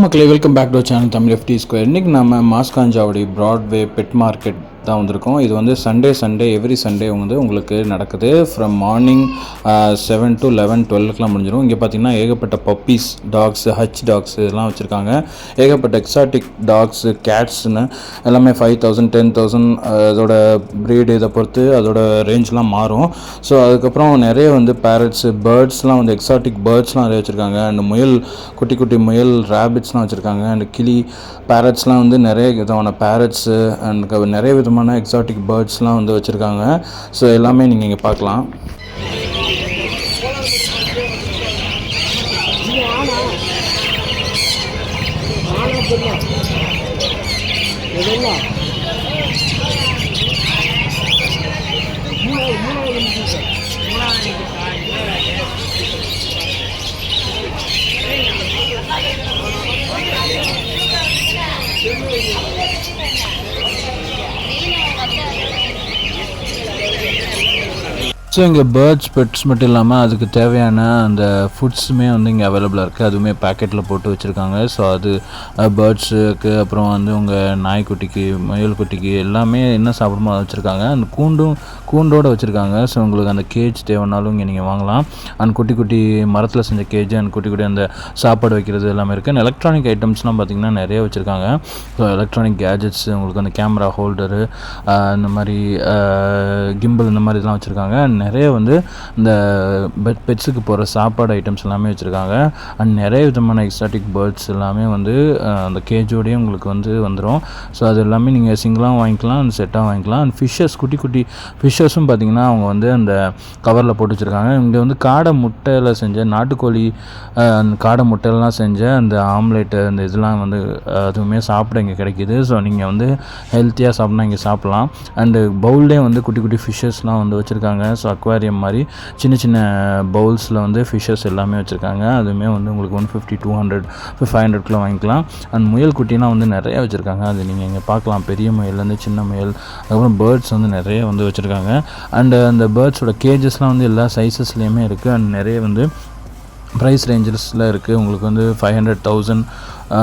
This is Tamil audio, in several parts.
மக்களே welcome back to channel Tamil FT square. இன்றைக்கி நம்ம மாஸ்காஞ்சாவடி ப்ராட்வே பெட் மார்க்கெட் தான் வந்திருக்கோம். இது வந்து சண்டே எவ்ரி சண்டே வந்து உங்களுக்கு நடக்குது. ஃப்ரம் மார்னிங் 7 to 11 12க்குலாம் முடிஞ்சிடும். இங்கே பார்த்தீங்கன்னா ஏகப்பட்ட பப்பீஸ், டாக்ஸு, ஹச் டாக்ஸ் இதெல்லாம் வச்சுருக்காங்க. ஏகப்பட்ட எக்ஸாட்டிக் டாக்ஸு, கேட்ஸ்னு எல்லாமே 5,000 10,000 அதோட ப்ரீடு இதை பொறுத்து அதோட ரேஞ்செலாம் மாறும். ஸோ அதுக்கப்புறம் நிறைய வந்து பேரட்ஸு, பேர்ட்ஸ்லாம் வந்து எக்ஸாட்டிக் பேர்ட்ஸ்லாம் நிறைய வச்சுருக்காங்க. அண்ட் முயல், குட்டி குட்டி முயல், ரேபிட்ஸ்லாம் வச்சுருக்காங்க. அண்ட் கிளி, பேரட்ஸ்லாம் வந்து நிறைய விதமான பேரட்ஸு அண்ட் நிறைய விதமான எக்ஸாட்டிக் பேர்ட்ஸ்லாம் வந்து வச்சுருக்காங்க. ஸோ எல்லாமே நீங்கள் இங்கே பார்க்கலாம். ஸோ இங்கே பேர்ட்ஸ், பெட்ஸ் மட்டும் இல்லாமல் அதுக்கு தேவையான அந்த ஃபுட்ஸுமே வந்து இங்கே அவைலபிளாக இருக்குது. அதுவுமே பேக்கெட்டில் போட்டு வச்சுருக்காங்க. ஸோ அது பேர்ட்ஸுக்கு, அப்புறம் வந்து உங்கள் நாய்க்குட்டிக்கு, முயல் குட்டிக்கு எல்லாமே என்ன சாப்பிடுமோ அதை வச்சுருக்காங்க. அந்த கூண்டோடு வச்சுருக்காங்க. ஸோ உங்களுக்கு அந்த கேஜ் தேவைனாலும் இங்கே நீங்கள் வாங்கலாம். அண்ட் குட்டி குட்டி மரத்தில் செஞ்ச கேஜ் அண்ட் குட்டி குட்டி அந்த சாப்பாடு வைக்கிறது எல்லாமே இருக்குது. அண்ட் எலக்ட்ரானிக் ஐட்டம்ஸ்லாம் பார்த்திங்கன்னா நிறைய வச்சுருக்காங்க. ஸோ எலக்ட்ரானிக் கேஜெட்ஸ், உங்களுக்கு அந்த கேமரா ஹோல்டரு, இந்த மாதிரி கிம்பிள், இந்த மாதிரி இதெல்லாம் வச்சுருக்காங்க. நிறைய வந்து இந்த பெட்ஸுக்கு போகிற சாப்பாடு ஐட்டம்ஸ் எல்லாமே வச்சுருக்காங்க. அண்ட் நிறைய விதமான எக்ஸாட்டிக் பேர்ட்ஸ் எல்லாமே வந்து அந்த கேஜோடையே உங்களுக்கு வந்து வந்துடும். ஸோ அது எல்லாமே நீங்கள் சிங்கிளாக வாங்கிக்கலாம், அண்ட் செட்டாக வாங்கிக்கலாம். அண்ட் ஃபிஷ்ஷஸ், குட்டி குட்டி ஃபிஷ்ஷஸும் பார்த்திங்கன்னா அவங்க வந்து அந்த கவரில் போட்டு வச்சுருக்காங்க. இங்கே வந்து காடை முட்டையில் செஞ்ச நாட்டுக்கோழி, காடை முட்டையெல்லாம் செஞ்ச அந்த ஆம்லேட்டு, அந்த இதெல்லாம் வந்து அதுவுமே சாப்பிட இங்கே கிடைக்கிது. ஸோ நீங்கள் வந்து ஹெல்த்தியாக சாப்பிட்னா இங்கே சாப்பிட்லாம். அண்டு பவுல்லே வந்து குட்டி குட்டி ஃபிஷ்ஷஸ்லாம் வந்து வச்சுருக்காங்க. ஸோ அக்வாரியம் மாதிரி சின்ன சின்ன பவுல்ஸில் வந்து ஃபிஷ்ஷஸ் எல்லாமே வச்சுருக்காங்க. அதுவுமே வந்து உங்களுக்கு 150 200 500 வாங்கிக்கலாம். அண்ட் முயல் குட்டிலாம் வந்து நிறைய வச்சுருக்காங்க. அது நீங்கள் இங்கே பார்க்கலாம். பெரிய முயல்லேருந்து சின்ன முயல், அதுக்கப்புறம் பேர்ட்ஸ் வந்து நிறைய வந்து வச்சுருக்காங்க. அண்டு அந்த பேர்ட்ஸோட கேஜஸ்லாம் வந்து எல்லா சைஸஸ்லேயுமே இருக்குது. அண்ட் நிறைய வந்து ப்ரைஸ் ரேஞ்சஸில் இருக்குது. உங்களுக்கு வந்து 500,000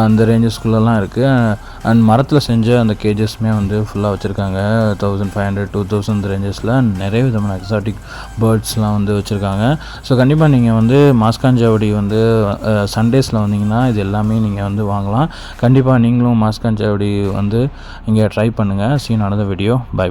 அந்த ரேஞ்சஸ்குள்ளெல்லாம் இருக்குது. அண்ட் மரத்தில் செஞ்ச அந்த கேஜஸ்மே வந்து ஃபுல்லாக வச்சுருக்காங்க. 1500 2000 ரேஞ்சஸில் நிறைய விதமான எக்ஸாட்டிக் பேர்ட்ஸ்லாம் வந்து வச்சுருக்காங்க. ஸோ கண்டிப்பாக நீங்கள் வந்து மாஸ்காஞ்சாவடி வந்து சண்டேஸில் வந்தீங்கன்னா இது எல்லாமே நீங்கள் வந்து வாங்கலாம். கண்டிப்பாக நீங்களும் மாஸ்காஞ்சாவடி வந்து இங்கே ட்ரை பண்ணுங்கள். சீன் ஆனது வீடியோ. பை.